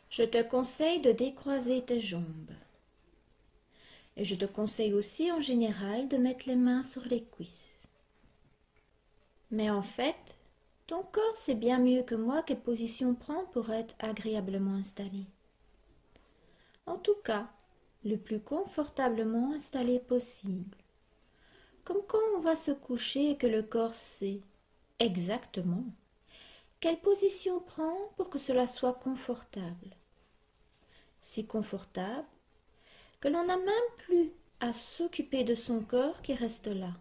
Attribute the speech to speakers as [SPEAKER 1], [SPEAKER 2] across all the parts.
[SPEAKER 1] Je te conseille de décroiser tes jambes. Et je te conseille aussi en général de mettre les mains sur les cuisses. Mais en fait, ton corps sait bien mieux que moi quelle position prendre pour être agréablement installé. En tout cas, le plus confortablement installé possible. Comme quand on va se coucher et que le corps sait exactement quelle position prendre pour que cela soit confortable. Si confortable que l'on n'a même plus à s'occuper de son corps qui reste là,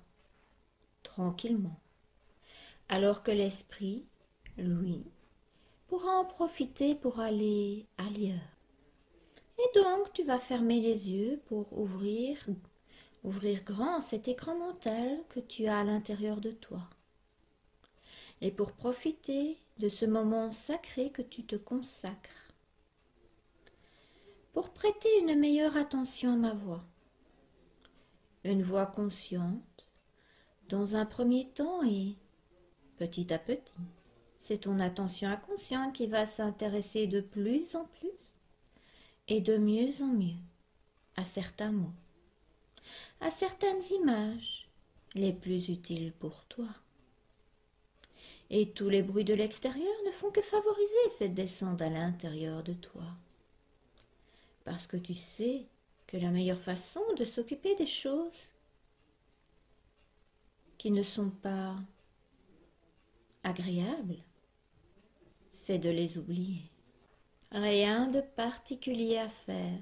[SPEAKER 1] tranquillement, alors que l'esprit, lui, pourra en profiter pour aller ailleurs. Et donc tu vas fermer les yeux pour ouvrir grand cet écran mental que tu as à l'intérieur de toi. Et pour profiter de ce moment sacré que tu te consacres. Pour prêter une meilleure attention à ma voix. Une voix consciente, dans un premier temps et petit à petit. C'est ton attention inconsciente qui va s'intéresser de plus en plus et de mieux en mieux à certains mots, à certaines images les plus utiles pour toi. Et tous les bruits de l'extérieur ne font que favoriser cette descente à l'intérieur de toi. Parce que tu sais que la meilleure façon de s'occuper des choses qui ne sont pas agréables, c'est de les oublier. Rien de particulier à faire,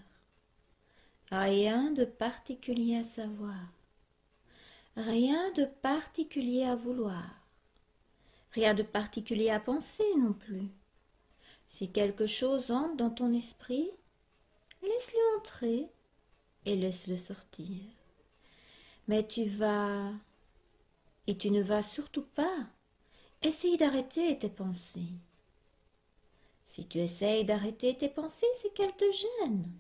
[SPEAKER 1] rien de particulier à savoir, rien de particulier à vouloir, rien de particulier à penser non plus. Si quelque chose entre dans ton esprit, laisse-le entrer et laisse-le sortir. Mais tu ne vas surtout pas essayer d'arrêter tes pensées. Si tu essayes d'arrêter tes pensées, c'est qu'elles te gênent.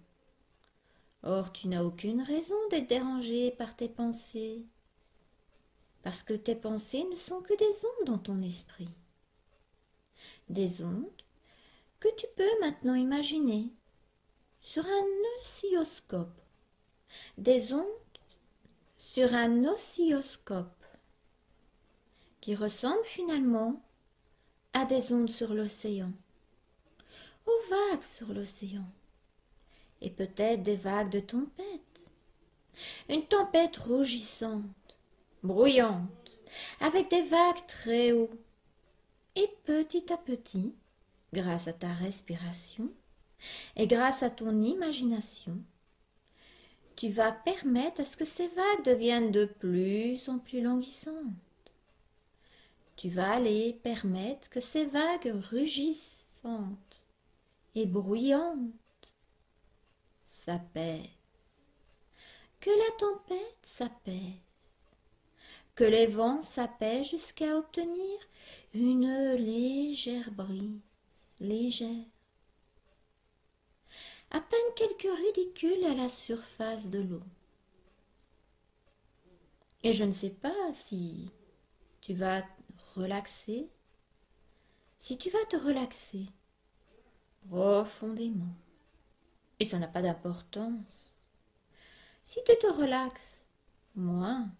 [SPEAKER 1] Or, tu n'as aucune raison d'être dérangé par tes pensées, parce que tes pensées ne sont que des ondes dans ton esprit. Des ondes que tu peux maintenant imaginer sur un oscilloscope. Des ondes sur un oscilloscope qui ressemblent finalement à des ondes sur l'océan, aux vagues sur l'océan, et peut-être des vagues de tempête. Une tempête rougissante, bruyante, avec des vagues très haut. Et petit à petit, grâce à ta respiration et grâce à ton imagination, tu vas permettre à ce que ces vagues deviennent de plus en plus languissantes. Tu vas aller permettre que ces vagues rugissantes et bruyantes s'apaisent, que la tempête s'apaise, que les vents s'apaisent jusqu'à obtenir une légère brise, légère, à peine quelques ridicules à la surface de l'eau. Et je ne sais pas si tu vas relaxer, si tu vas te relaxer profondément. Et ça n'a pas d'importance. Si tu te relaxes moins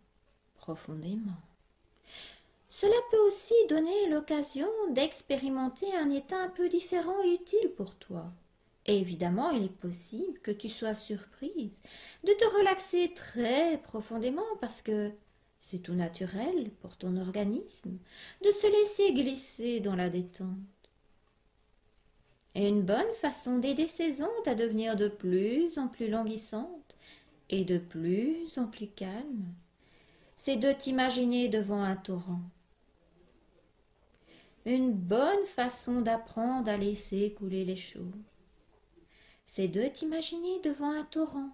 [SPEAKER 1] profondément, cela peut aussi donner l'occasion d'expérimenter un état un peu différent et utile pour toi. Et évidemment, il est possible que tu sois surprise de te relaxer très profondément parce que c'est tout naturel pour ton organisme de se laisser glisser dans la détente. Et une bonne façon d'aider ces ondes à devenir de plus en plus languissantes et de plus en plus calmes, c'est de t'imaginer devant un torrent. Une bonne façon d'apprendre à laisser couler les choses, c'est de t'imaginer devant un torrent,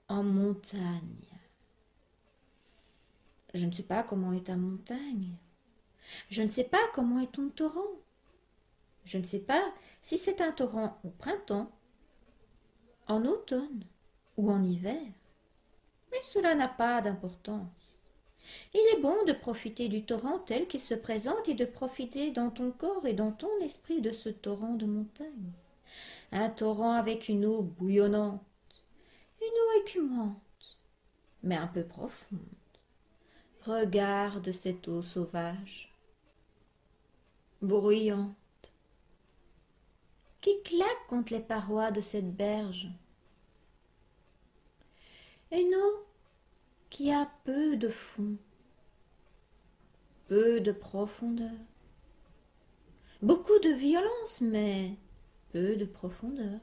[SPEAKER 1] en montagne. Je ne sais pas comment est ta montagne. Je ne sais pas comment est ton torrent. Je ne sais pas si c'est un torrent au printemps, en automne ou en hiver. Mais cela n'a pas d'importance. Il est bon de profiter du torrent tel qu'il se présente et de profiter dans ton corps et dans ton esprit de ce torrent de montagne. un torrent avec une eau bouillonnante, une eau écumante, mais un peu profonde. Regarde cette eau sauvage, bruyante, qui claque contre les parois de cette berge. Une eau qui a peu de fond, peu de profondeur, beaucoup de violence, mais peu de profondeur.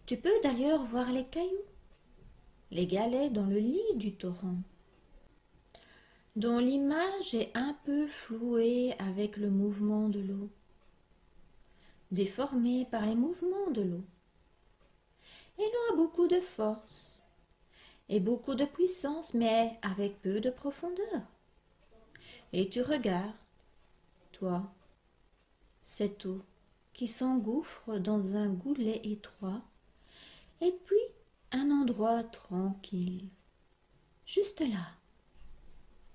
[SPEAKER 1] Tu peux d'ailleurs voir les cailloux, les galets dans le lit du torrent, dont l'image est un peu flouée avec le mouvement de l'eau, déformée par les mouvements de l'eau. Et l'eau a beaucoup de force et beaucoup de puissance, mais avec peu de profondeur. Et tu regardes, toi, cette eau qui s'engouffre dans un goulet étroit, et puis un endroit tranquille, juste là,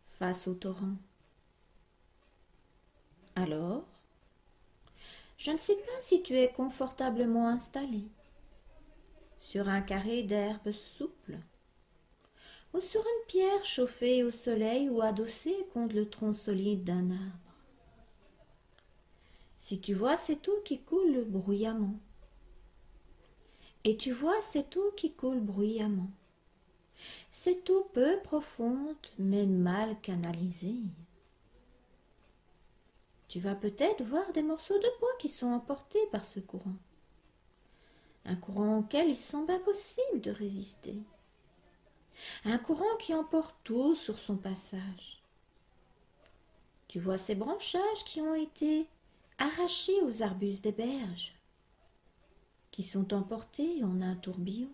[SPEAKER 1] face au torrent. Alors, je ne sais pas si tu es confortablement installé sur un carré d'herbe souple, ou sur une pierre chauffée au soleil ou adossée contre le tronc solide d'un arbre. Si tu vois cette eau qui coule bruyamment, et tu vois cette eau qui coule bruyamment, cette eau peu profonde mais mal canalisée, tu vas peut-être voir des morceaux de bois qui sont emportés par ce courant, un courant auquel il semble impossible de résister, un courant qui emporte tout sur son passage. Tu vois ces branchages qui ont été arrachés aux arbustes des berges, qui sont emportés en un tourbillon,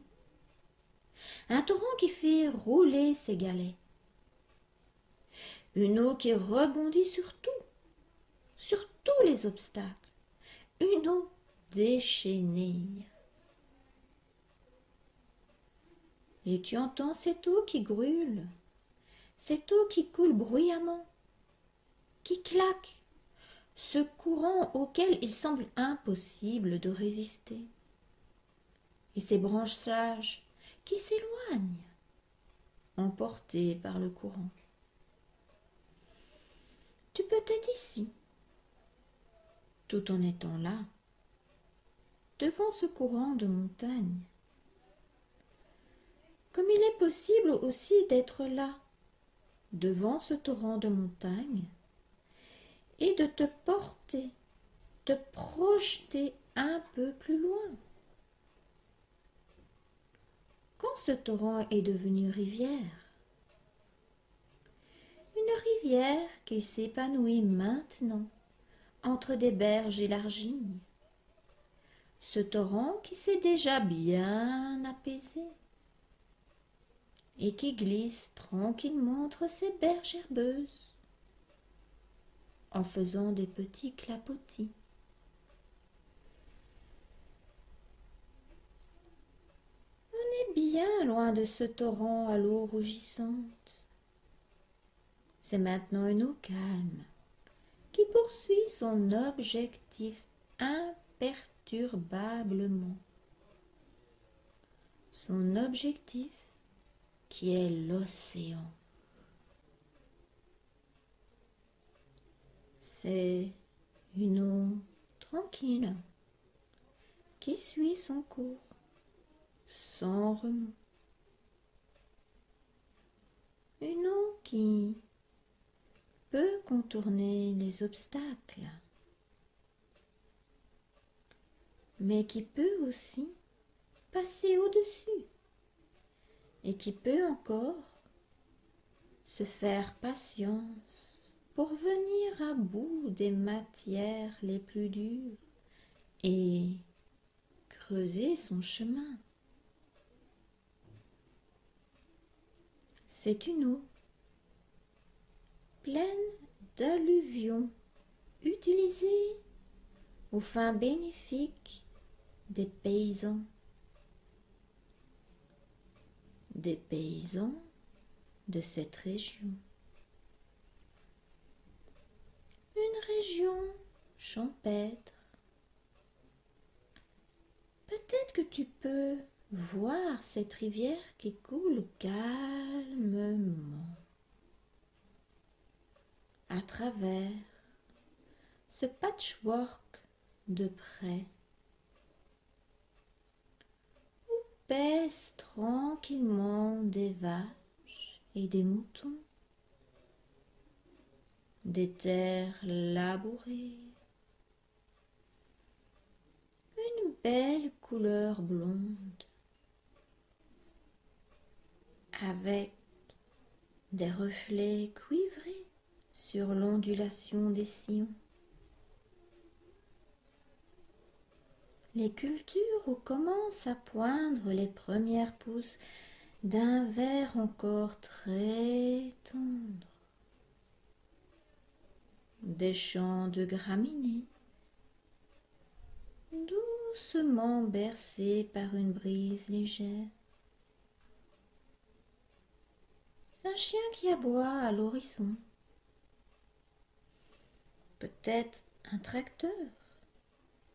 [SPEAKER 1] un torrent qui fait rouler ses galets, une eau qui rebondit sur tous les obstacles, une eau déchaînée. Et tu entends cette eau qui grouille, cette eau qui coule bruyamment, qui claque, ce courant auquel il semble impossible de résister. Et ces branchages qui s'éloignent, emportés par le courant. Tu peux être ici, tout en étant là, devant ce courant de montagne. Comme il est possible aussi d'être là, devant ce torrent de montagne, et de te porter, te projeter un peu plus loin. Quand ce torrent est devenu rivière, une rivière qui s'épanouit maintenant entre des berges élargies, ce torrent qui s'est déjà bien apaisé et qui glisse tranquillement entre ces berges herbeuses en faisant des petits clapotis. On est bien loin de ce torrent à l'eau rougissante. C'est maintenant une eau calme qui poursuit son objectif imperturbablement. Son objectif qui est l'océan. C'est une eau tranquille qui suit son cours sans remous. Une eau qui peut contourner les obstacles, mais qui peut aussi passer au-dessus et qui peut encore se faire patience pour venir à bout des matières les plus dures et creuser son chemin. C'est une eau pleine d'alluvions utilisées aux fins bénéfiques des paysans. Des paysans de cette région. Une région champêtre, Peut-être que tu peux voir cette rivière qui coule calmement à travers ce patchwork de près où pèsent tranquillement des vaches et des moutons, des terres labourées, une belle couleur blonde avec des reflets cuivrés sur l'ondulation des sillons. Les cultures où commencent à poindre les premières pousses d'un vert encore très tendre. Des champs de graminées, doucement bercés par une brise légère. Un chien qui aboie à l'horizon. Peut-être un tracteur.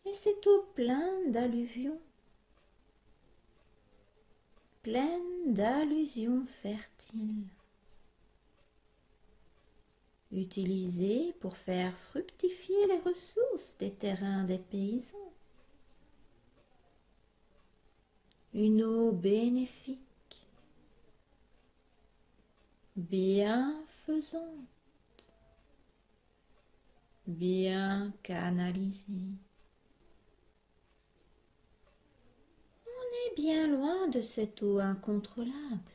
[SPEAKER 1] Et cette eau pleine d'alluvions. Pleine d'allusions fertiles. Utilisées pour faire fructifier les ressources des terrains des paysans. Une eau bénéfique, bienfaisante, bien canalisée. On est bien loin de cette eau incontrôlable,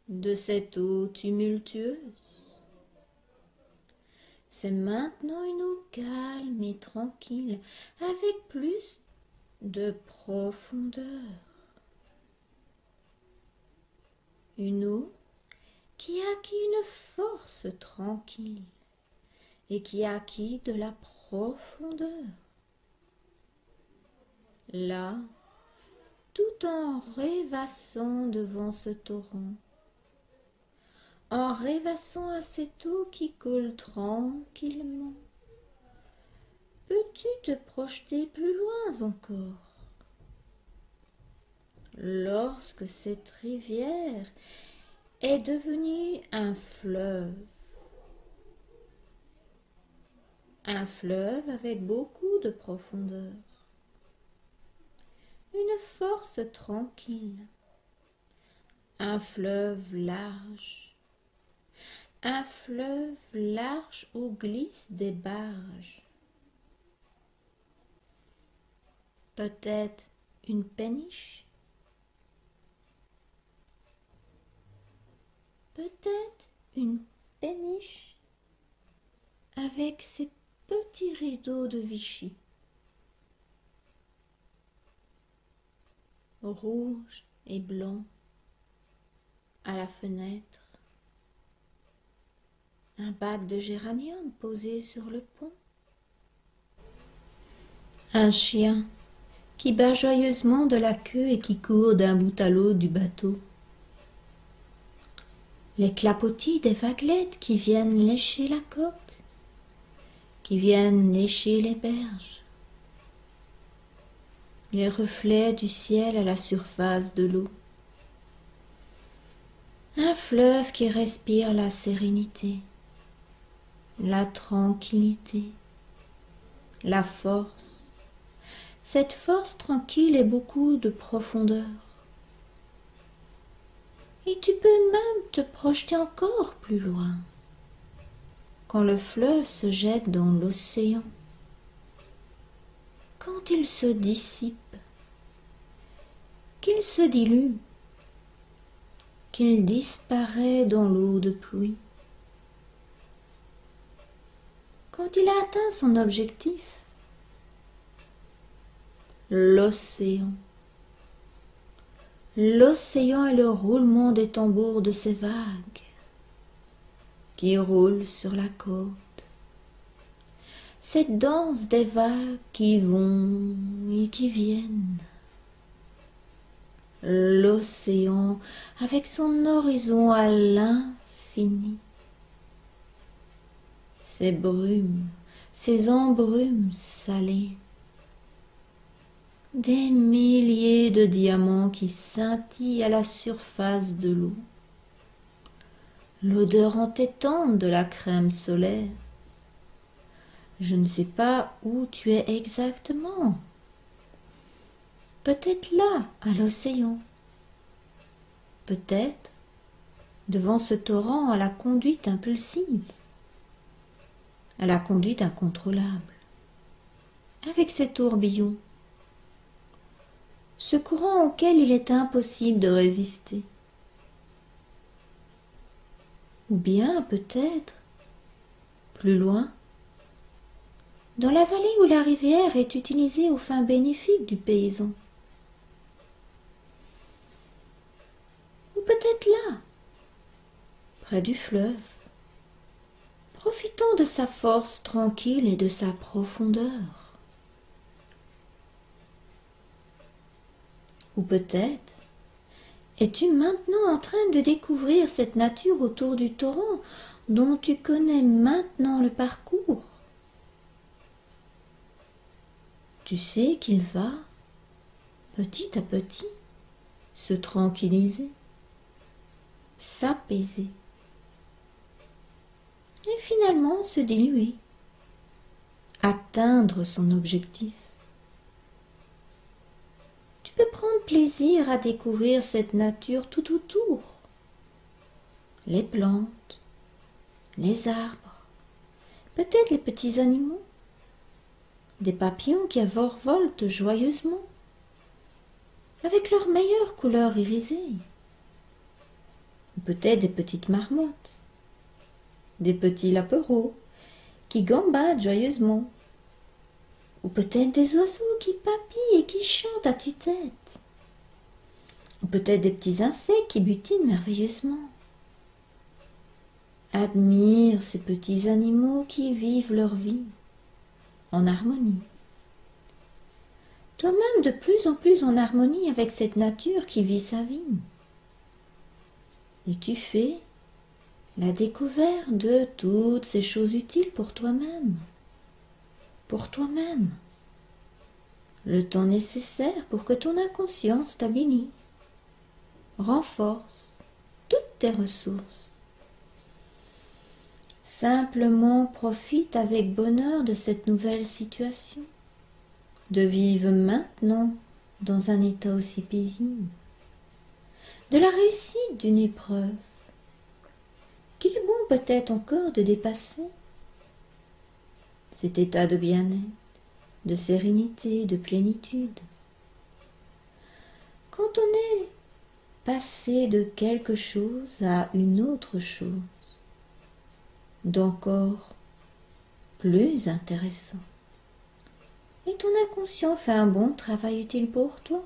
[SPEAKER 1] de cette eau tumultueuse. C'est maintenant une eau calme et tranquille, avec plus de profondeur. Une eau qui a acquis une force tranquille et qui a acquis de la profondeur. Là, tout en rêvassant devant ce torrent, en rêvassant à cette eau qui coule tranquillement, peux-tu te projeter plus loin encore? Lorsque cette rivière est devenue un fleuve avec beaucoup de profondeur, une force tranquille, un fleuve large où glissent des barges, peut-être une péniche, avec ses petits rideaux de Vichy, rouge et blanc, à la fenêtre, un bac de géranium posé sur le pont, un chien qui bat joyeusement de la queue et qui court d'un bout à l'autre du bateau, les clapotis des vaguelettes qui viennent lécher la coque, qui viennent lécher les berges, les reflets du ciel à la surface de l'eau, un fleuve qui respire la sérénité, la tranquillité, la force, cette force tranquille et beaucoup de profondeur. Et tu peux même te projeter encore plus loin, quand le fleuve se jette dans l'océan, quand il se dissipe, qu'il se dilue, qu'il disparaît dans l'eau de pluie, quand il a atteint son objectif, l'océan. L'océan est le roulement des tambours de ces vagues qui roulent sur la côte. Cette danse des vagues qui vont et qui viennent. L'océan avec son horizon à l'infini. Ces brumes, ces embrumes salées. des milliers de diamants qui scintillent à la surface de l'eau, l'odeur entêtante de la crème solaire. Je ne sais pas où tu es exactement. Peut-être là, à l'océan. Peut-être devant ce torrent à la conduite impulsive, à la conduite incontrôlable, avec ces tourbillons, ce courant auquel il est impossible de résister. Ou bien peut-être, plus loin, dans la vallée où la rivière est utilisée aux fins bénéfiques du paysan. Ou peut-être là, près du fleuve, profitant de sa force tranquille et de sa profondeur. Ou peut-être es-tu maintenant en train de découvrir cette nature autour du torrent dont tu connais maintenant le parcours. Tu sais qu'il va, petit à petit, se tranquilliser, s'apaiser et finalement se diluer, atteindre son objectif. Tu peux prendre plaisir à découvrir cette nature tout autour. Les plantes, les arbres, peut-être les petits animaux, des papillons qui volent joyeusement, avec leurs meilleures couleurs irisées, ou peut-être des petites marmottes, des petits lapereaux qui gambadent joyeusement, ou peut-être des oiseaux qui papillent et qui chantent à tue-tête, ou peut-être des petits insectes qui butinent merveilleusement. Admire ces petits animaux qui vivent leur vie en harmonie. Toi-même de plus en plus en harmonie avec cette nature qui vit sa vie. Et tu fais la découverte de toutes ces choses utiles pour toi-même. Pour toi-même. Le temps nécessaire pour que ton inconscient stabilise, renforce toutes tes ressources. Simplement profite avec bonheur de cette nouvelle situation, de vivre maintenant dans un état aussi paisible, de la réussite d'une épreuve, qu'il est bon peut-être encore de dépasser, cet état de bien-être, de sérénité, de plénitude. Quand on est passé de quelque chose à une autre chose, d'encore plus intéressant. Et ton inconscient fait un bon travail utile pour toi.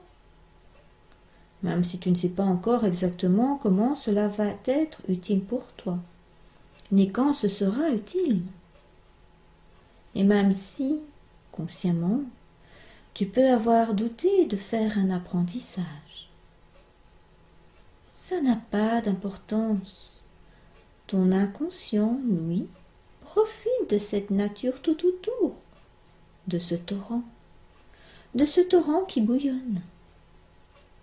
[SPEAKER 1] Même si tu ne sais pas encore exactement comment cela va être utile pour toi, ni quand ce sera utile. Et même si, consciemment, tu peux avoir douté de faire un apprentissage, ça n'a pas d'importance. Ton inconscient, lui, profite de cette nature tout autour, de ce torrent qui bouillonne,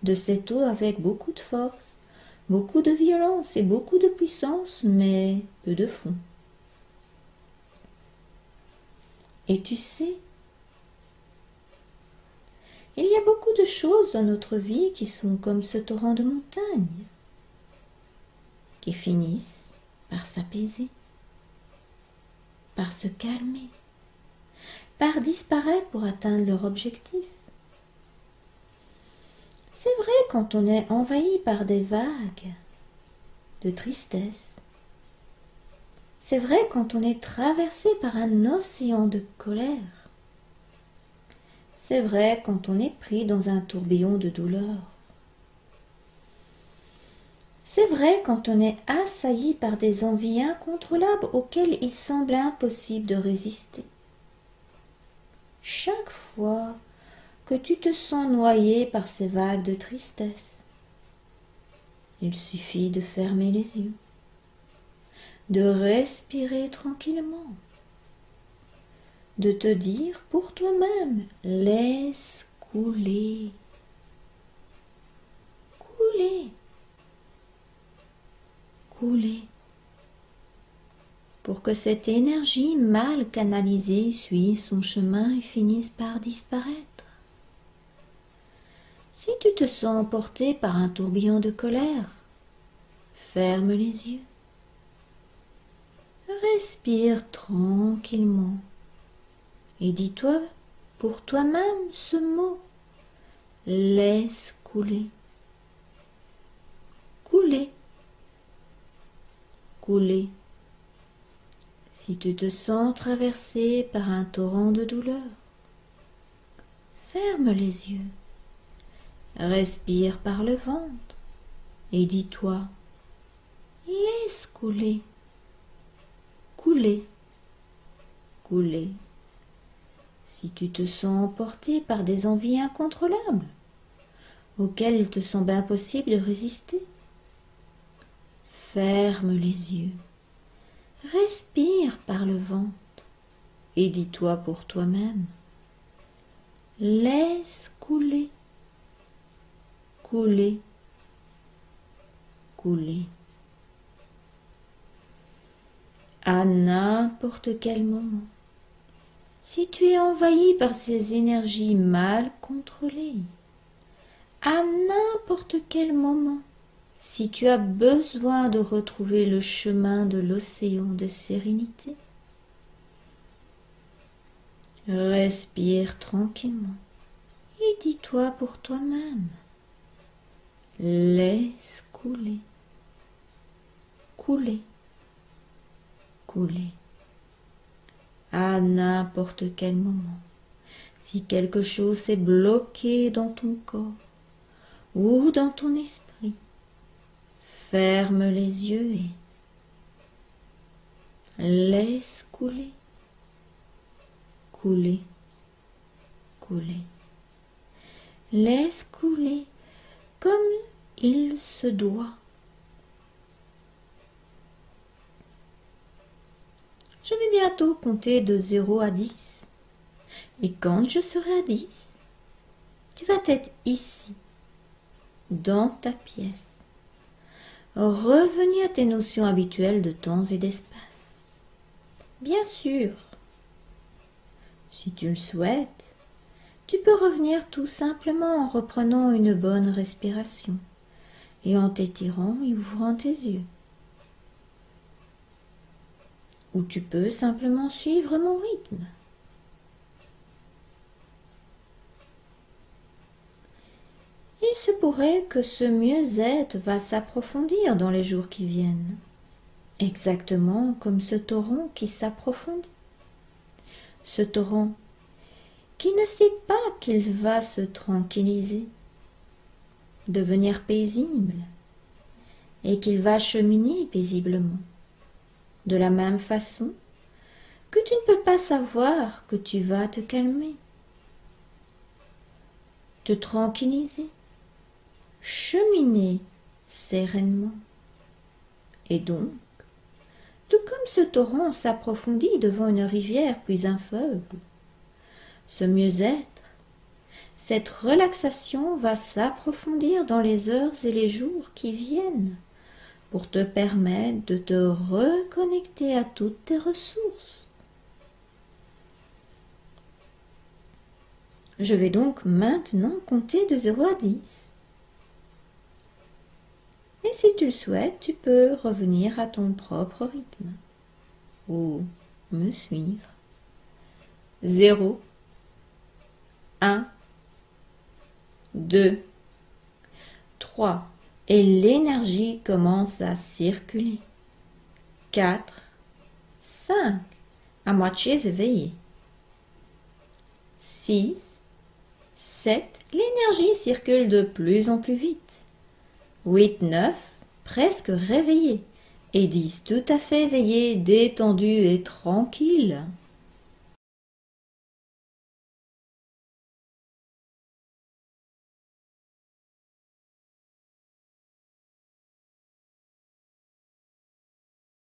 [SPEAKER 1] de cette eau avec beaucoup de force, beaucoup de violence et beaucoup de puissance, mais peu de fond. Et tu sais, il y a beaucoup de choses dans notre vie qui sont comme ce torrent de montagne, qui finissent par s'apaiser, par se calmer, par disparaître pour atteindre leur objectif. C'est vrai quand on est envahi par des vagues de tristesse. C'est vrai quand on est traversé par un océan de colère. C'est vrai quand on est pris dans un tourbillon de douleur. C'est vrai quand on est assailli par des envies incontrôlables auxquelles il semble impossible de résister. Chaque fois que tu te sens noyé par ces vagues de tristesse, il suffit de fermer les yeux, de respirer tranquillement, de te dire pour toi-même « laisse couler, couler, couler, pour que cette énergie mal canalisée suive son chemin et finisse par disparaître. Si tu te sens emporté par un tourbillon de colère, ferme les yeux. Respire tranquillement et dis-toi pour toi-même ce mot. Laisse couler. Couler. Couler. Si tu te sens traversé par un torrent de douleur, ferme les yeux. Respire par le ventre et dis-toi, laisse couler, couler, couler. Si tu te sens emporté par des envies incontrôlables, auxquelles il te semble impossible de résister, ferme les yeux, respire par le ventre et dis-toi pour toi-même, laisse couler, couler, couler. À n'importe quel moment, si tu es envahi par ces énergies mal contrôlées, à n'importe quel moment, si tu as besoin de retrouver le chemin de l'océan de sérénité, respire tranquillement et dis-toi pour toi-même, laisse couler, couler, couler. À n'importe quel moment, si quelque chose s'est bloqué dans ton corps ou dans ton esprit, ferme les yeux et laisse couler, couler, couler. Laisse couler comme il se doit. Je vais bientôt compter de 0 à 10. Et quand je serai à 10, tu vas être ici, dans ta pièce, revenu à tes notions habituelles de temps et d'espace. Bien sûr, si tu le souhaites, tu peux revenir tout simplement en reprenant une bonne respiration et en t'étirant et ouvrant tes yeux. Ou tu peux simplement suivre mon rythme. Il se pourrait que ce mieux-être va s'approfondir dans les jours qui viennent, exactement comme ce torrent qui s'approfondit. Ce torrent qui ne sait pas qu'il va se tranquilliser, devenir paisible, et qu'il va cheminer paisiblement. De la même façon que tu ne peux pas savoir que tu vas te calmer, te tranquilliser, cheminer sereinement. Et donc, tout comme ce torrent s'approfondit devant une rivière puis un fleuve, ce mieux-être, cette relaxation va s'approfondir dans les heures et les jours qui viennent, pour te permettre de te reconnecter à toutes tes ressources. Je vais donc maintenant compter de 0 à 10. Et si tu le souhaites, tu peux revenir à ton propre rythme ou me suivre. 0, 1, 2, 3. Et l'énergie commence à circuler. 4, 5, à moitié éveillé. 6, 7, l'énergie circule de plus en plus vite. 8, 9, presque réveillé. Et 10, tout à fait éveillé, détendu et tranquille.